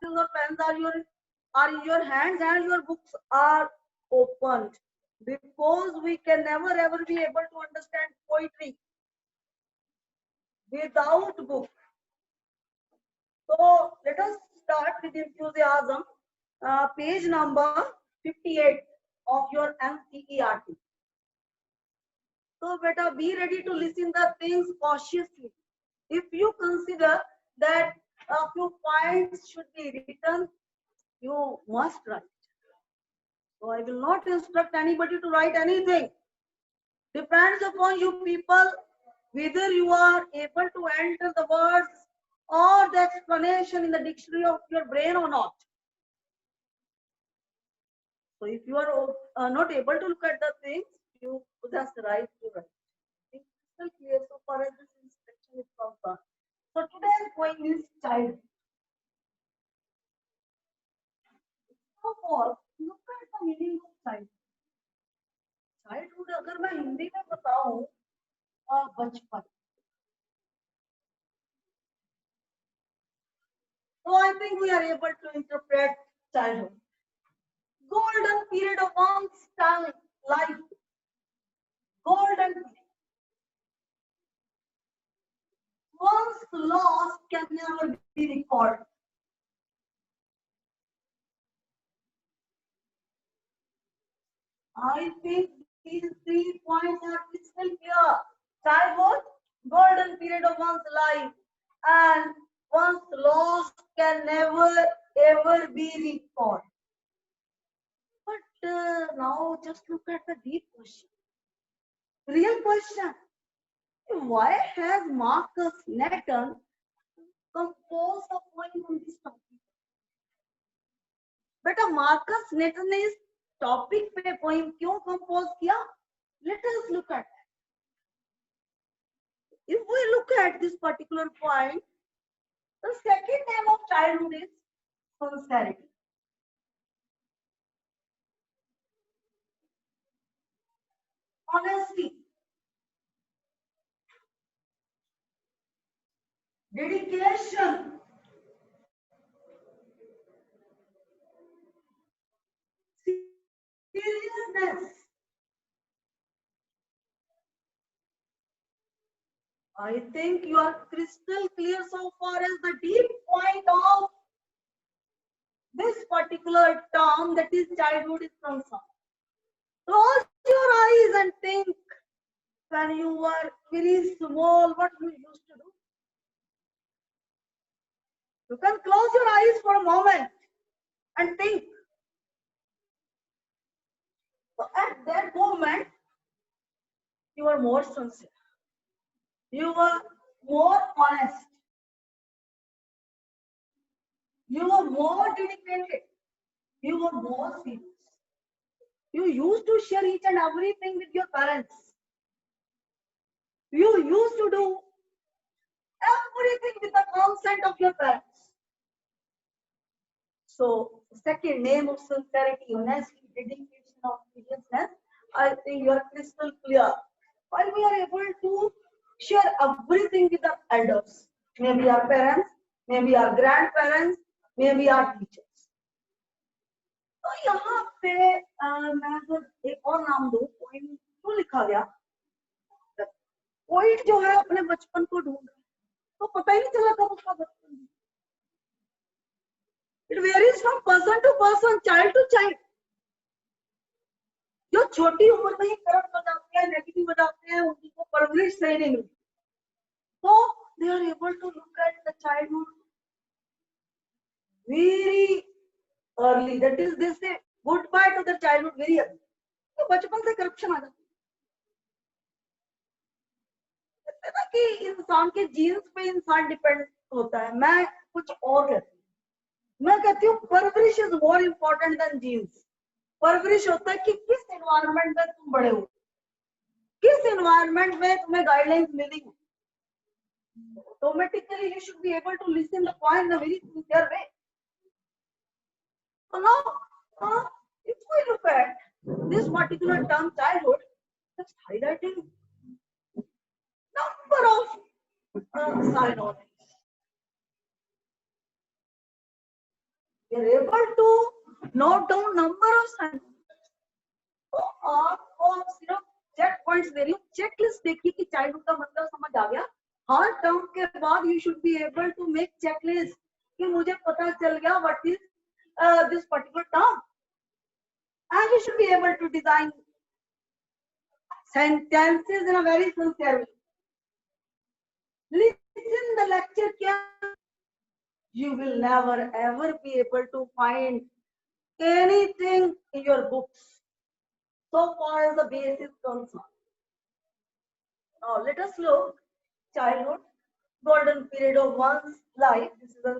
or pens are in your hands and your books are opened, because we can never ever be able to understand poetry without book. So let us start with enthusiasm. Page number 58 of your NCERT. So beta, be ready to listen the things cautiously. If you consider that a few points should be written, you must write. So I will not instruct anybody to write anything. Depends upon you people whether you are able to enter the words or the explanation in the dictionary of your brain or not. So if you are not able to look at the things, you possess the right to write. It's still clear so far as this instruction is concerned. So today's point is child. So for look at the meaning of child. Childhood अगर मैं हिंदी में बताऊं बचपन. So I think we are able to interpret childhood. Golden period of one's time, life. Golden period. Once lost can never be recorded. I think these 3 points are crystal clear. Childhood, golden period of one's life, and once lost can never ever be recorded. But now just look at the deep question. Real question. Why has Marcus Nathan composed a poem on this topic? बेटा Marcus नेटन ने इस topic पे poem क्यों compose किया? Let us look at that. If we look at this particular point, the second name of childhood is sincerity. Honesty. Dedication. Seriousness. I think you are crystal clear so far as the deep point of this particular term, that is childhood, is concerned. Close your eyes and think when you were very small, what you used to do. You can close your eyes for a moment and think. So at that moment, you were more sincere. You were more honest. You were more dedicated. You were more serious. You used to share each and everything with your parents. You used to do everything with the consent of your parents. So, second name of sincerity, honesty, dedication, of seriousness, I think you are crystal clear. While we are able to share everything with the elders, maybe our parents, maybe our grandparents, maybe our teachers. तो यहाँ पे मैं अगर एक और नाम दूं, poet क्यों लिखा गया? पोइट जो है अपने बचपन को ढूंढ रहा है, तो पता ही नहीं चला कब उसका बचपन. It varies from person to person, child to child. जो छोटी उम्र में ही करप्ट हो जाते हैं, नेगेटिव हो जाते हैं, उनको परवरिश सही नहीं मिलती. So they are able to look at the childhood very early. That is, they say goodbye to the childhood very early. तो बचपन से करप्शन आ जाती है ना कि इंसान के जीन्स पे इंसान डिपेंड होता है. मैं कुछ और कहती हूँ. मैं कहती हूँ परवरिश is more important than genes. परवरिश होता है कि किस एनवायरनमेंट में तुम बड़े हो, किस एनवायरनमेंट में तुम्हें गाइडलाइंस मिली. Automatically you should be able to listen the point in a very sincere way. So now, if we look at this particular term childhood, just highlighting number of synonyms. We are able to note down number of sentences. तो आपको सिर्फ check points दे रही हूँ, checklist देखिए कि childhood का मतलब समझ आ गया. हर टर्म के बाद you should be able to make checklist कि मुझे पता चल गया what is this particular term, and you should be able to design sentences in a very sincere way. Listen the lecture carefully. You will never ever be able to find anything in your books so far as the base is concerned. Now let us look childhood, golden period of one's life. This is the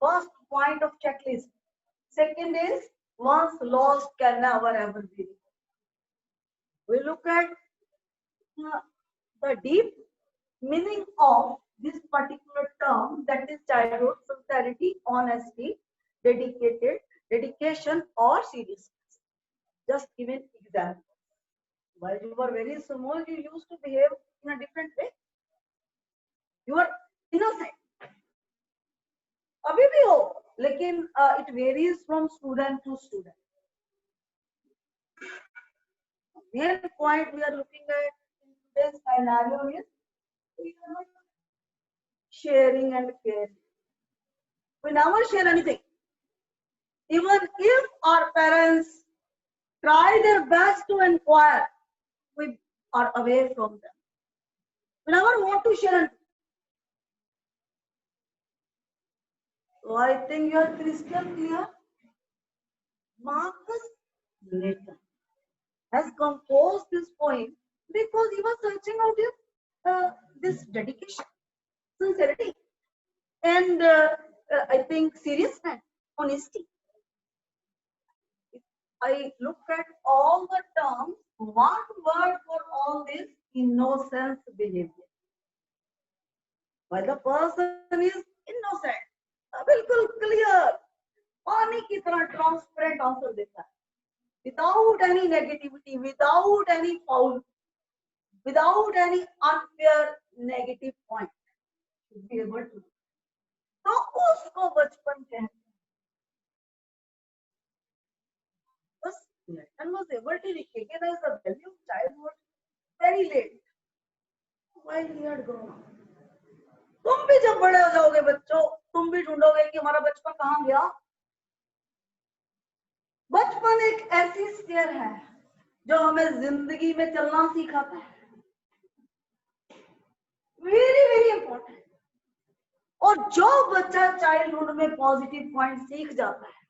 first point of checklist. Second is once lost can never ever be recovered. We look at the deep meaning of this particular term, that is childhood, sincerity, honesty, dedication or seriousness. Just give an example. While you were very small, you used to behave in a different way. You were innocent. अभी भी हो, लेकिन it varies from student to student. Main point we are looking at in today's scenario is we are not sharing and caring. We never share anything. Even if our parents try their best to inquire, we are away from them. We never want to share anything. So I think you are crystal clear. Marcus Layton has composed this poem because he was searching out this dedication, sincerity, and I think seriousness, honesty. If I look at all the terms, one word for all this: innocence behavior. While the person is innocent, बिल्कुल clear, पानी की तरह transparent answer देता है, without any negativity, without any foul, without any unfair negative point, should be able to. तो उसको बचपन कहते हैं. बस Layton was able to recognize the value of childhood very late, while he had grown up. तुम भी जब बड़े हो जाओगे बच्चों, तुम भी ढूंढोगे कि हमारा बचपन कहाँ गया. बचपन एक ऐसी स्टेयर है जो हमें जिंदगी में चलना सिखाता है. Very very important. और जो बच्चा चाइल्डहुड में पॉजिटिव पॉइंट सीख जाता है,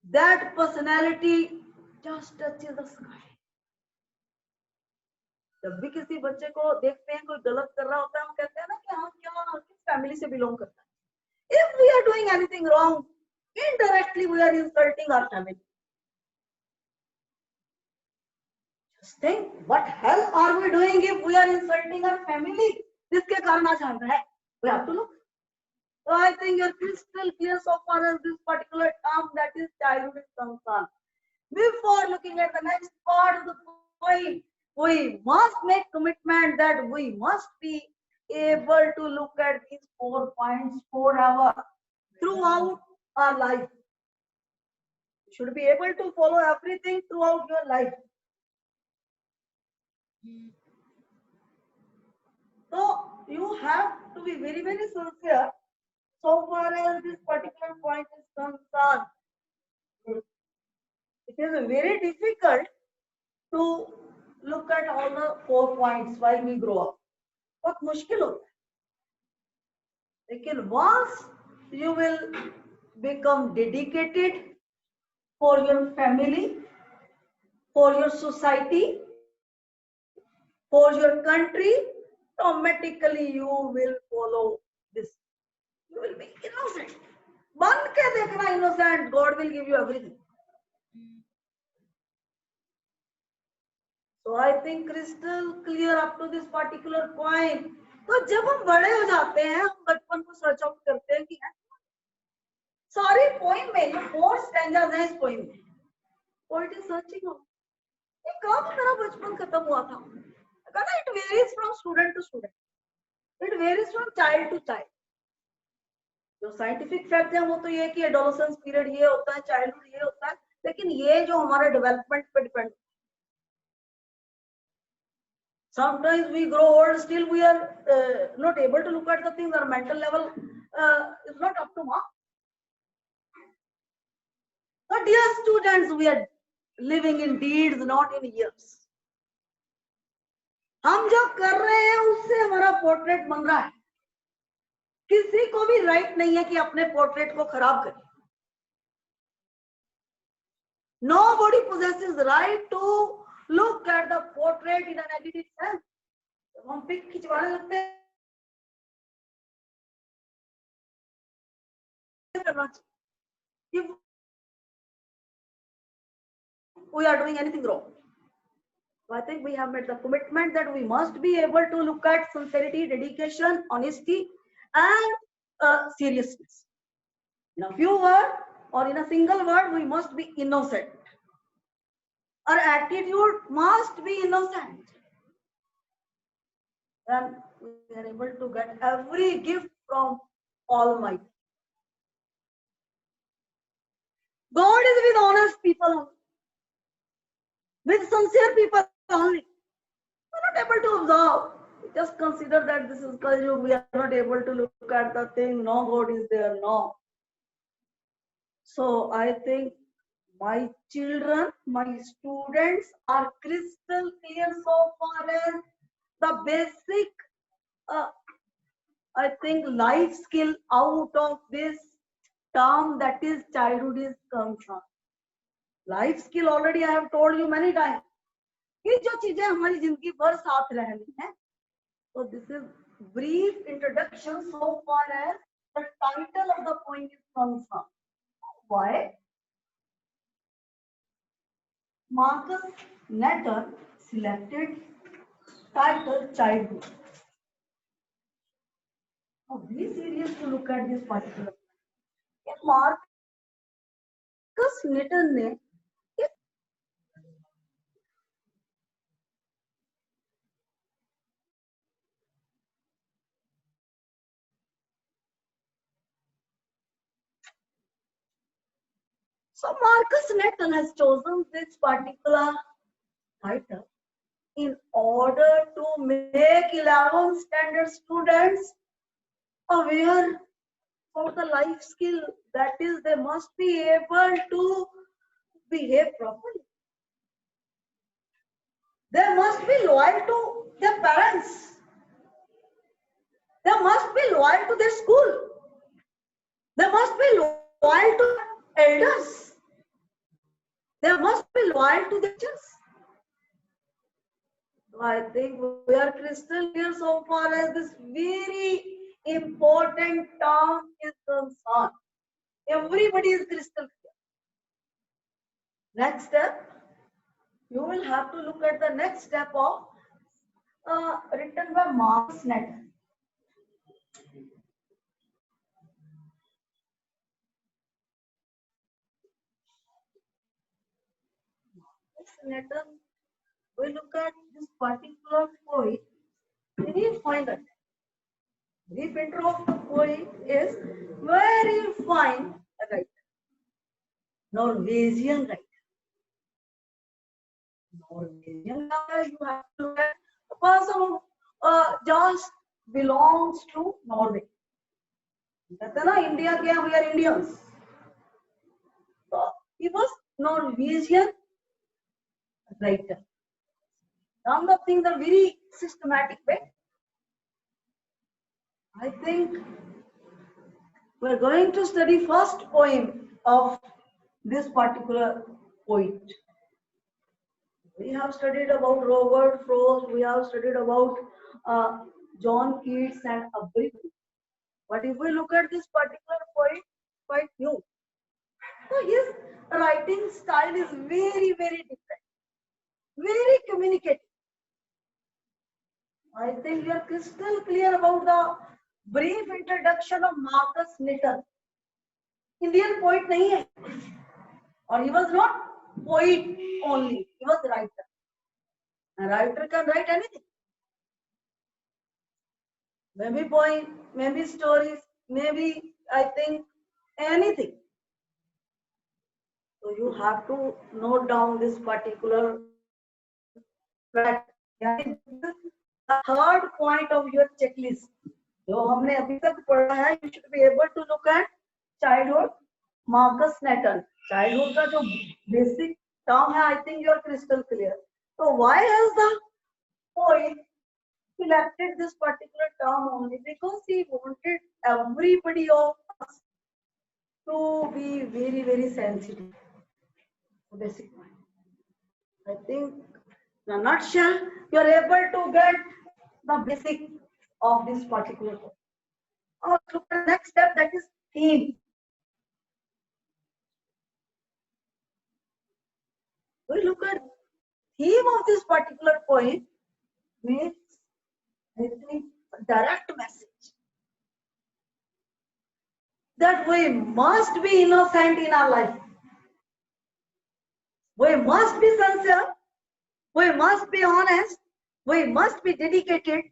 that personality just touches the sky. जब भी किसी बच्चे को देखते हैं कोई गलत कर रहा होता है, हम कहते हैं ना कि हम क्या किस फैमिली से बिलोंग करता है. If we are doing anything wrong, indirectly we are insulting our family. Just think, what hell are we doing if we are insulting our family? जिसके कारण आज हम है. We have to look. So I think you're crystal clear so far as this particular term, that is childhood, is concerned. Before looking at the next part of the point, we must make commitment that we must be able to look at these 4 points forever throughout our life. You should be able to follow everything throughout your life. So you have to be very very sincere so far as this particular point is concerned. It is very difficult to look at all the 4 points while we grow up. बहुत मुश्किल होता है. लेकिन once you will become dedicated for your family, for your society, for your country, automatically you will follow this. You will be innocent. बन के देखना innocent, God will give you everything. So I think crystal clear up to this particular point. तो जब हम बड़े हो जाते हैं, हम बचपन को सर्च आउट करते हैं कि सारी पोइम में जो 4 स्टैंजास हैं इस पोइम में, पोइट इज सर्चिंग आउट कि कब मेरा बचपन खत्म हुआ था. कहना it varies from student to student, it varies from child to child. जो साइंटिफिक फैक्ट है वो तो ये कि एडोलेसेंस पीरियड ये होता है, चाइल्डहुड ये होता है, लेकिन ये जो हमारे डेवलपमेंट पे depend, sometimes we grow old, still we are not able to look at the things, our mental level is not up to mark. But dear students, we are living in deeds, not in years. हम जो कर रहे हैं उससे हमारा portrait बन रहा है, किसी को भी राइट नहीं है कि अपने पोर्ट्रेट को खराब करे. Nobody possesses the right to look at the portrait in a negative sense. जब हम पिक खिंचवाने लगते हैं करना चाहिए if we are doing anything wrong. So I think we have made the commitment that we must be able to look at sincerity, dedication, honesty, and seriousness. In a few words or in a single word, we must be innocent. Our attitude must be innocent. Then we are able to get every gift from Almighty. God is with honest people, with sincere people only. We are not able to observe. Just consider that this is Kali Yuga. We are not able to look at the thing. No, God is there. No. So I think my children, my students are crystal clear so far as the basic, I think, life skill out of this term that is childhood is concerned. Life skill already I have told you many times. ये जो चीजें हमारी जिंदगी भर साथ रहनी है. So this is brief introduction so far as the title of the poem is concerned. Why? Marcus Netter selected title childhood. Now be serious to look at this particular. Marcus Netter ने So Marcus Netter has chosen this particular title in order to make 11th standard students aware of the life skill, that is they must be able to behave properly. They must be loyal to their parents. They must be loyal to their school. They must be loyal to elders. They must be loyal to their teachers. So I think we are crystal clear so far as this very important term is concerned. Everybody is crystal clear. Next step, you will have to look at the next step of written by Marcus Netter. Netter, we look at this particular poet. Very fine writer. The painter of the poet is very fine writer. Norwegian writer. Norwegian writer, you have to look at a person who just belongs to Norway. कहते हैं ना India के, we are Indians. So he was Norwegian writer. Done the things are very systematic way. I think we are going to study first poem of this particular poet. We have studied about Robert Frost, we have studied about John Keats and Abraham. But if we look at this particular poet, quite new. So his writing style is very, very different, very communicative. I think you are crystal clear about the brief introduction of Marcus Netter. Indian poet nahi hai, or he was not poet only, he was writer. A writer can write anything. Maybe poem, maybe stories, maybe I think anything. So you have to note down this particular fact. यानी this is the third point of your checklist. जो हमने अभी तक पढ़ा है, you should be able to look at childhood. Marcus Nathan. Childhood का जो basic term है, I think you are crystal clear. So why has the poet selected this particular term only? Because he wanted everybody of us to be very, very sensitive. Basic point. I think in a nutshell, you are able to get the basic of this particular point. Now look at the next step, that is theme. We look at theme of this particular point makes, I think, a direct message that we must be innocent in our life. We must be sincere. We must be honest. We must be dedicated.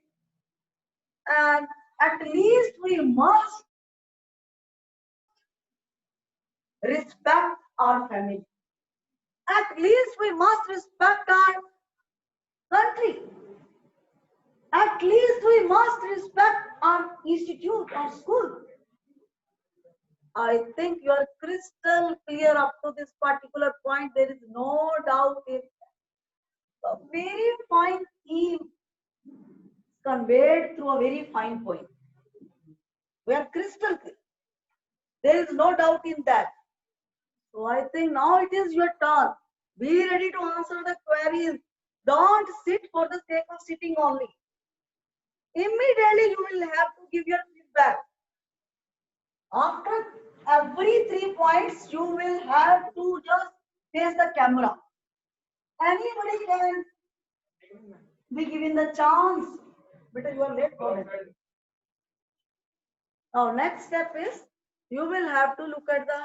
And at least we must respect our family. At least we must respect our country. At least we must respect our institute, our school. I think you are crystal clear up to this particular point. There is no doubt in that. A very fine theme conveyed through a very fine point. We are crystal clear. There is no doubt in that. So I think now it is your turn. Be ready to answer the queries. Don't sit for the sake of sitting only. Immediately you will have to give your feedback. After every 3 points, you will have to just face the camera. Anybody can be given the chance, but you are late for it. Now next step is, you will have to look at the,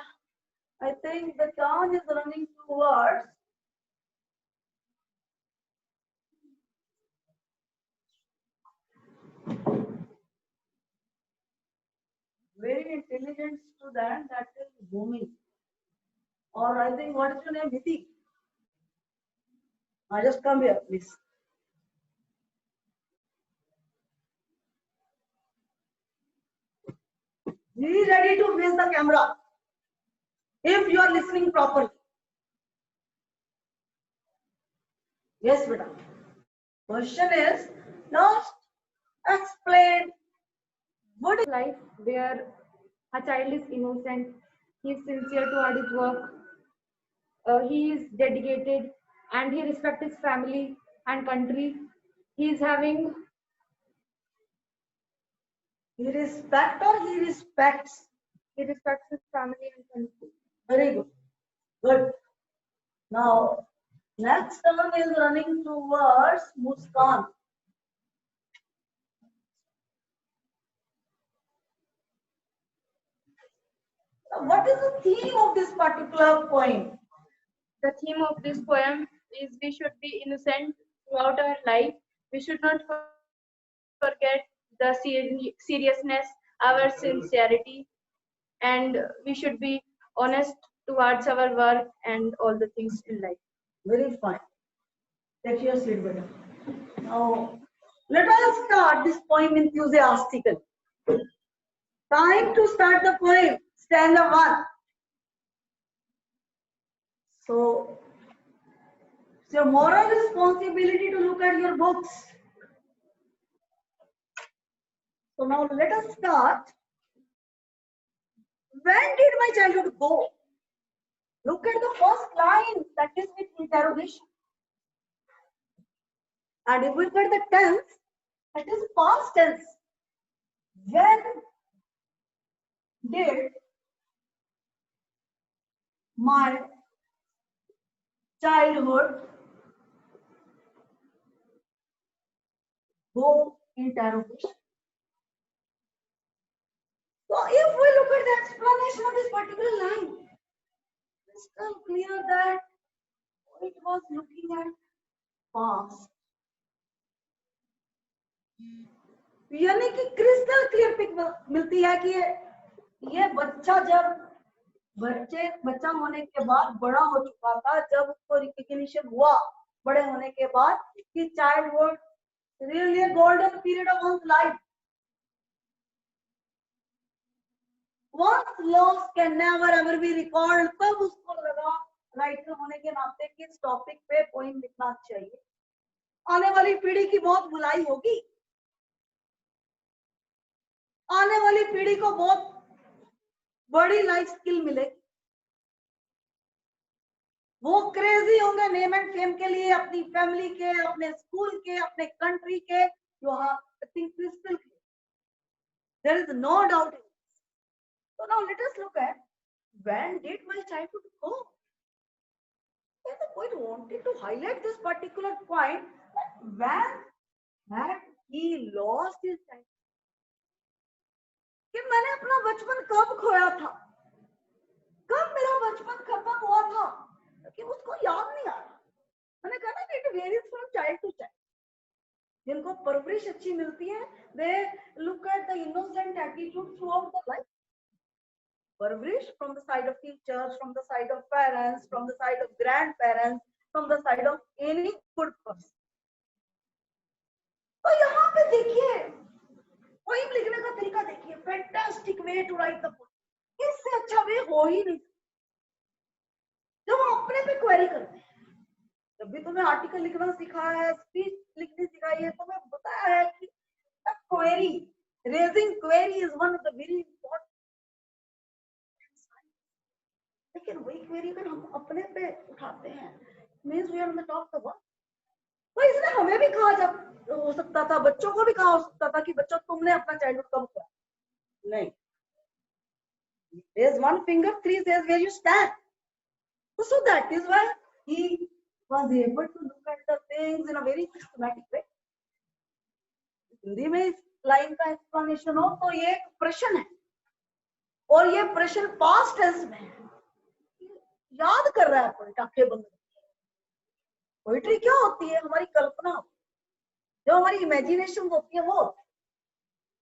I think the turn is running towards very intelligent student, that is Bhumi. Or I think, what is your name? Viti. Just come here, please. Be ready to face the camera if you are listening properly. Yes, beta. Question is, just explain what is life where a child is innocent, he is sincere toward his work, he is dedicated, and he respects his family and country. He is having he respect or he respects. he respects his family and country. Very good. Good. Now, next term is running towards Muskan. What is the theme of this particular poem? The theme of this poem is we should be innocent throughout our life. We should not forget the seriousness, our sincerity, and we should be honest towards our work and all the things in life. Very fine. Take your seat, better. Now, let us start this poem enthusiastically. Time to start the poem. Stanza 1. So, it's your moral responsibility to look at your books. So now let us start. When did my childhood go? Look at the first line, that is with interrogation. And if we look at the tense, that is past tense. When did my childhood go? Interrogation. So if we look at the explanation of this particular line, it's still clear that it was looking at past. यानी कि crystal clear pick मिलती है कि ये बच्चा होने के बाद बड़ा हो चुका था, जब उसको रिकग्निशन हुआ बड़े होने के बाद कि childhood really golden period of one's life, once lost can never ever be recalled, तब उसको लगा राइटर होने के नाते कि इस टॉपिक पे पोइम लिखना चाहिए। आने वाली पीढ़ी की बहुत भलाई होगी, आने वाली पीढ़ी को बहुत बड़ी लाइफ स्किल मिलेगी, वो क्रेजी होंगे नेम एंड फेम के लिए, अपनी फैमिली के, अपने स्कूल के, अपने कंट्री के। You have think crystal clear, there is no doubt in this. So now let us look at, when did my childhood go? And the poet wanted to highlight this particular point, that when had he lost his childhood? कि मैंने अपना बचपन कब खोया था, कब मेरा बचपन खत्म हुआ था, कि उसको याद नहीं आ रहा। मैंने कहा ना कि it varies from child to child. जिनको परवरिश अच्छी मिलती है, they look at the innocent attitude throughout the life. Parvarish from the side of teachers, from the side of parents, from the side of grandparents, from the side of any good person. तो यहाँ पे देखिए, poem लिखने का तरीका देखिए, fantastic way to write the poem. इससे अच्छा वे हो ही नहीं। जब हम अपने पे क्वेरी करते हैं, जब भी तुम्हें आर्टिकल लिखना सिखाया है, स्पीच लिखनी सिखाई है, तुम्हें बताया है कि query, raising query is one of the very important. लेकिन वही क्वेरी अगर हम अपने पे उठाते हैं, means we are on the top of the world. तो इसने हमें भी कहा जा हो सकता था, बच्चों को भी कहा हो सकता था कि बच्चों तुमने अपना चाइल्डहुड कब किया? नहीं, raise one finger, three says where you stand. So that is why he was able to look at the things in a very systematic way. Hindi में इस लाइन का एक्सप्लेनेशन हो तो ये एक प्रश्न है, और ये प्रश्न पास्ट टेंस में है। याद कर रहा है पोएट आंखें बंद। पोइट्री क्या होती है? हमारी कल्पना, जो हमारी इमेजिनेशन होती है वो।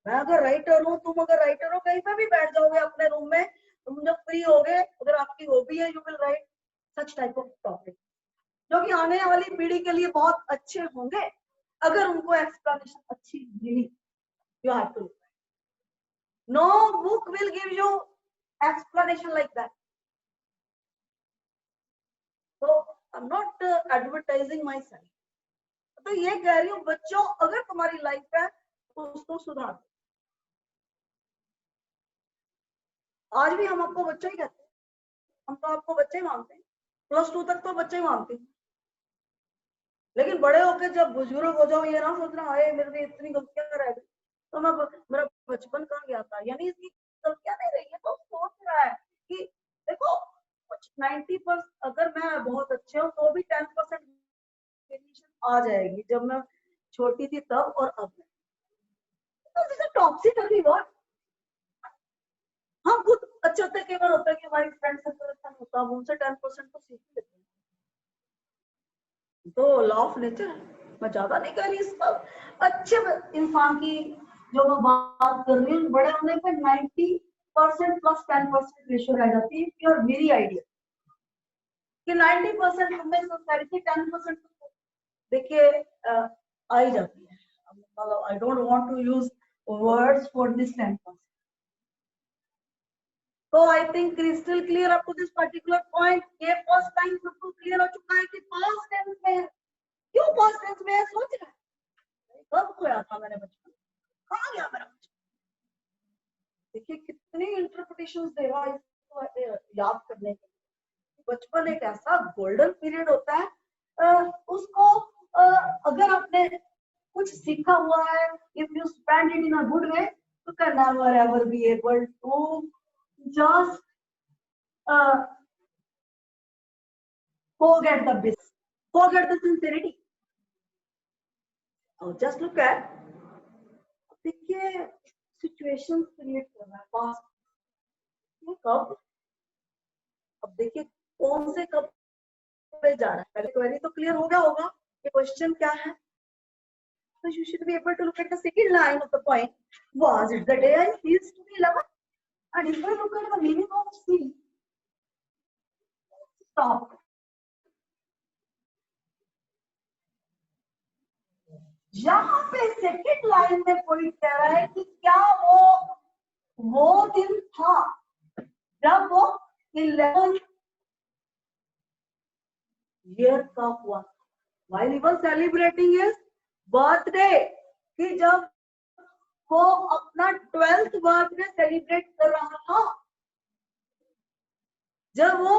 मैं अगर राइटर हूँ, तुम अगर राइटर हो, कहीं पे भी बैठ जाओगे अपने रूम में, तुम जब फ्री होगे, अगर आपकी हॉबी है, you will write such type of topic जो कि आने वाली पीढ़ी के लिए बहुत अच्छे होंगे, अगर उनको एक्सप्लेनेशन अच्छी मिली। You have to, no book will give you explanation like that. तो I am not advertising myself. तो ये कह रही हूँ, बच्चों अगर तुम्हारी लाइफ है तो उसको सुधार। आज भी हम आपको बच्चा ही कहते हैं, हम तो आपको बच्चे ही मानते हैं, +2 तक तो बच्चे ही मानते हैं। लेकिन बड़े होकर जब बुजुर्ग हो जाओ, ये ना सोचना हाय मेरे में इतनी गलतियां रह गई, तो मैं मेरा बचपन कहाँ गया था। यानी इसकी गलतियां नहीं रही है, तो सोच रहा है कि देखो कुछ 90%, अगर मैं बहुत अच्छे हूँ तो भी 10% वेरिएशन आ जाएगी, जब मैं छोटी थी तब और अब। तो टॉक्सिक वर्ड। हम खुद अच्छे होते, कई बार होता है कि हमारी फ्रेंड सर्कल अच्छा होता है, उनसे 10% तो सीख लेते हैं। तो लॉ ऑफ नेचर है, मैं ज्यादा नहीं कह रही इस पर। अच्छे इंसान की जो मैं बात कर रही हूँ, बड़े होने पे 90% + 10% रेशियो रह जाती है। प्योर वेरी आइडिया कि 90% हमें सोसाइटी 10% देखिए आ ही जाती है। मतलब I don't want to use words for this 10%। तो आई थिंक क्रिस्टल क्लियर आपको दिस पर्टिकुलर पॉइंट। ये फर्स्ट टाइम सबको क्लियर हो चुका है कि पास्ट टेंस में है। क्यों पास्ट टेंस में है? सोच रहा है कब खोया था मैंने बचपन, कहाँ गया मेरा बचपन। देखिए कितनी इंटरप्रिटेशंस दे रहा है इसको याद करने के। बचपन एक ऐसा गोल्डन पीरियड होता है, उसको अगर आपने कुछ सीखा हुआ है, if you spend it in a good way, तो can never ever be able to just forget the bliss, forget the sincerity. Now just look at, देखिए सिचुएशन क्रिएट करना है पास्ट में। कब? अब देखिए कौन से कब पे जा रहा है। पहले क्वेरी तो क्लियर हो गया होगा कि क्वेश्चन क्या है। So you should be able to look at the second line of the point. Was it the day I ceased to be 11? And if we look at the meaning of sea, stop. यहाँ पे second line में कोई कह रहा है कि क्या वो दिन था जब वो 11 ईयर का हुआ, while he was celebrating his birthday, कि जब वो अपना 12th बर्थडे सेलिब्रेट कर रहा था, जब वो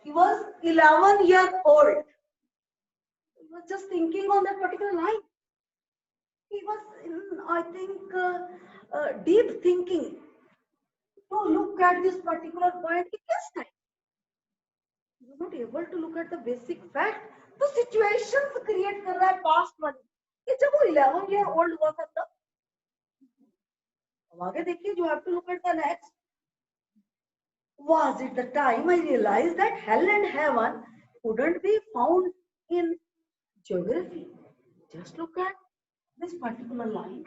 he was 11 years old, he was just thinking on that particular line. He was in, I think, deep thinking to look at this particular point. Yes, time he was not able to look at the basic fact. तो situations create कर रहा है past one कि जब वो 11 year old हुआ था तब. अब आगे देखिए, you have to look at the next. Was it the time I realized that hell and heaven couldn't be found in geography? Just look at this particular line.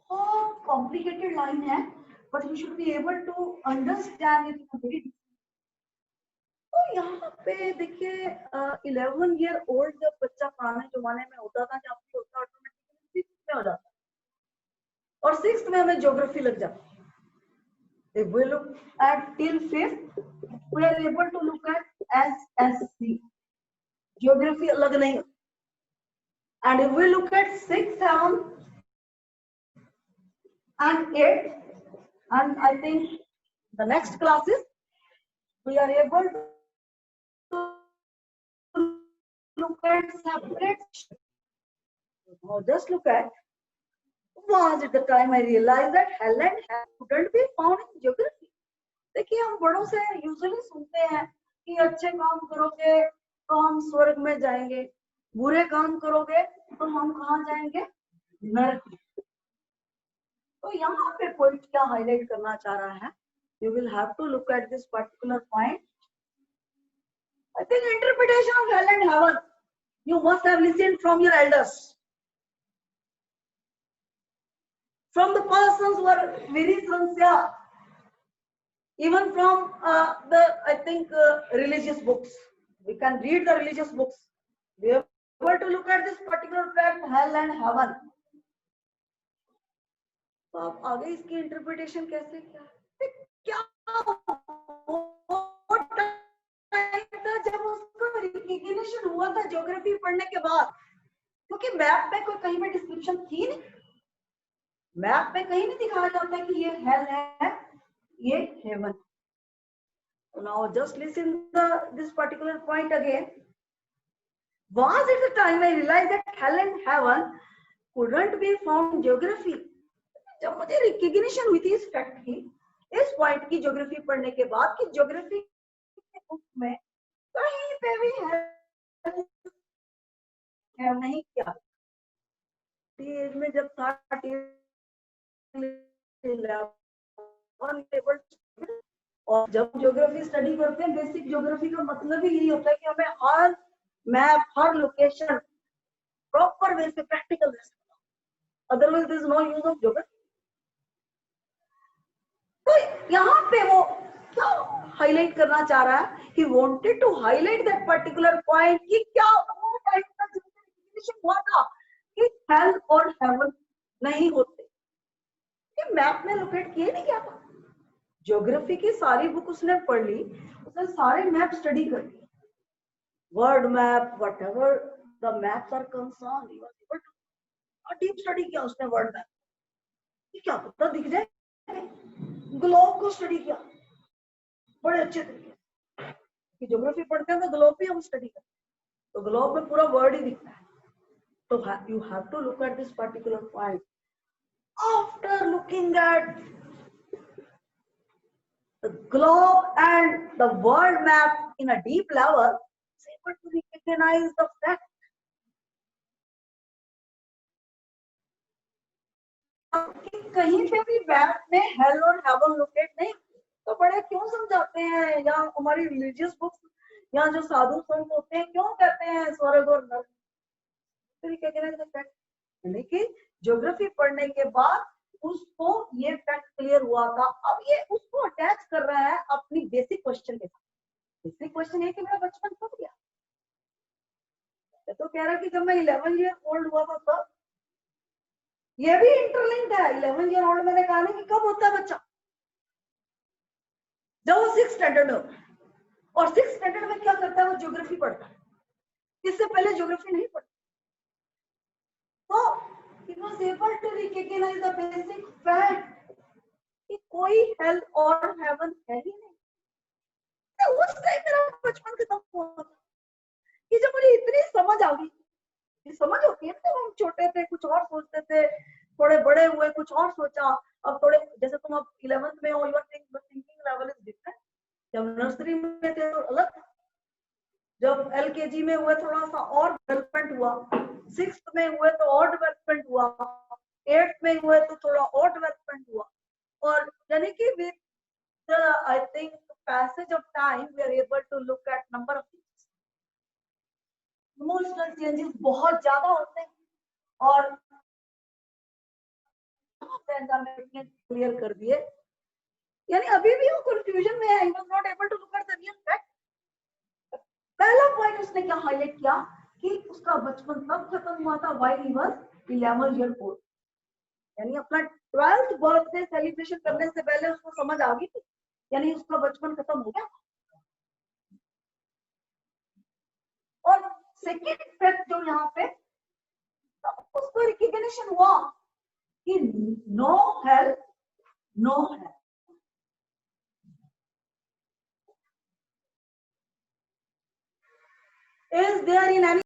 बहुत complicated line है, but you should be able to understand it in a very. तो यहाँ पे देखिए 11 year old जब बच्चा पुराने जमाने में होता था, जब होता ऑटोमेटिकली 6th में हो जाता और 6th में हमें ज्योग्राफी लग जाती. If we look at till 5th, we are able to look at SSC. Geography अलग नहीं. And if we look at 6th, 7th, and 8th, and I think the next classes, we are able to look at separate. Now just look at, was it the time I realized that hell and heaven couldn't be found in geography? देखिए, हम बड़ों से usually सुनते हैं कि अच्छे काम करोगे तो हम स्वर्ग में जाएंगे, बुरे काम करोगे तो हम कहाँ जाएंगे? नरक में. तो यहाँ पे पॉइंट क्या हाईलाइट करना चाह रहा है? You will have to look at this particular point. I think interpretation of hell and heaven, you must have listened from your elders, from the persons who are very sincere, even from I think religious books. We can read the religious books. We are able to look at this particular fact, hell and heaven. तो आप आगे इसकी interpretation कैसे क्या जब उसका recognition हुआ था ज्योग्राफी पढ़ने के बाद, क्योंकि मैप में कोई कहीं पे डिस्क्रिप्शन थी नहीं, मैप में कहीं नहीं दिखाया जाता कि ये हेल है, ये haven. Now just listen this particular point again. Was it the time I realized that hell and heaven couldn't be found in geography? जब मुझे रिकग्निशन हुई थी इस फैक्ट की, इस पॉइंट की ज्योग्राफी पढ़ने के बाद कि ज्योग्राफी के बुक में कहीं पे भी है नहीं. क्या एज में जब था और जब ज्योग्राफी स्टडी करते हैं, बेसिक ज्योग्राफी का मतलब ही यही होता है कि हमें हर मैप, हर लोकेशन प्रॉपर वे से, प्रैक्टिकल वे से, otherwise there is no use of geography. तो यहाँ पे वो क्या हाईलाइट करना चाह रहा है? He wanted to highlight that particular point कि क्या वो टाइम का डिफिनेशन हुआ था कि हेल और हेवन नहीं होते, कि मैप में लोकेट किए नहीं क्या था. ज्योग्राफी की सारी बुक उसने पढ़ ली, उसने सारे मैप स्टडी कर लिए, world map, whatever the maps are concern, he was able to deep study किया उसने वर्ल्ड मैप. क्या पता दिख जाए. ग्लोब को स्टडी किया बड़े अच्छे तरीके से. ज्योग्राफी पढ़ते हैं तो ग्लोब भी हम स्टडी करते हैं, तो ग्लोब में पूरा वर्ड ही दिखता है. तो you have to look at this particular point. After looking at the globe and the world map in a deep level, is able to recognize the fact कि कहीं पे भी मैप में हेल और हेवन लोकेट नहीं. तो बड़े क्यों समझाते हैं, या हमारी रिलीजियस बुक्स या जो साधु संत होते हैं क्यों कहते हैं स्वर्ग और नरक? यानी कि ज्योग्राफी पढ़ने के बाद उसको ये फैक्ट क्लियर हुआ था। अब ये उसको अटैच कर रहा है अपनी बेसिक क्वेश्चन के साथ। बेसिक क्वेश्चन है कि मेरा बचपन कब गया। तो कह रहा है कि जब मैं 11 ईयर ओल्ड हुआ था तब। ये भी इंटरलिंक्ड है। 11 ईयर ओल्ड मैंने कहा नहीं कि कब होता है बच्चा, जब वो 6th स्टैंडर्ड हो। और 6th स्टैंडर्ड में क्या करता है, वो ज्योग्राफी पढ़ता है। इससे पहले ज्योग्राफी नहीं पढ़ता। तो it was able to recognize the basic fact कि कोई हेल और हेवन है ही नहीं। तो उस टाइम मेरा बचपन खत्म हुआ कि जब मुझे इतनी समझ आ गई। समझ होती है ना, हम छोटे थे कुछ और सोचते थे, थोड़े बड़े हुए कुछ और सोचा। अब थोड़े जैसे तुम अब 11th में हो, your thinking level is different. जब नर्सरी में थे तो अलग था, जब LKG में हुए थोड़ा सा और डेवलपमेंट हुआ, 6th में हुए तो और डेवलपमेंट हुआ, 8th में हुए तो थोड़ा और डेवलपमेंट हुआ। और यानी कि with the I think passage of time we are able to look at number of things. Emotional changes बहुत ज्यादा होते हैं और क्लियर कर दिए। यानी अभी भी वो कंफ्यूजन में है, he was not able to look at the real fact. पहला पॉइंट उसने क्या हाईलाइट किया कि उसका बचपन तब खत्म हुआ था while he was 11 year old. यानी अपना 12th बर्थडे सेलिब्रेशन करने से पहले उसको समझ आ गई थी, यानी उसका बचपन खत्म हो गया। और सेकेंड फैक्ट जो यहाँ पे उसको रिकग्निशन हुआ कि no help no help is there in any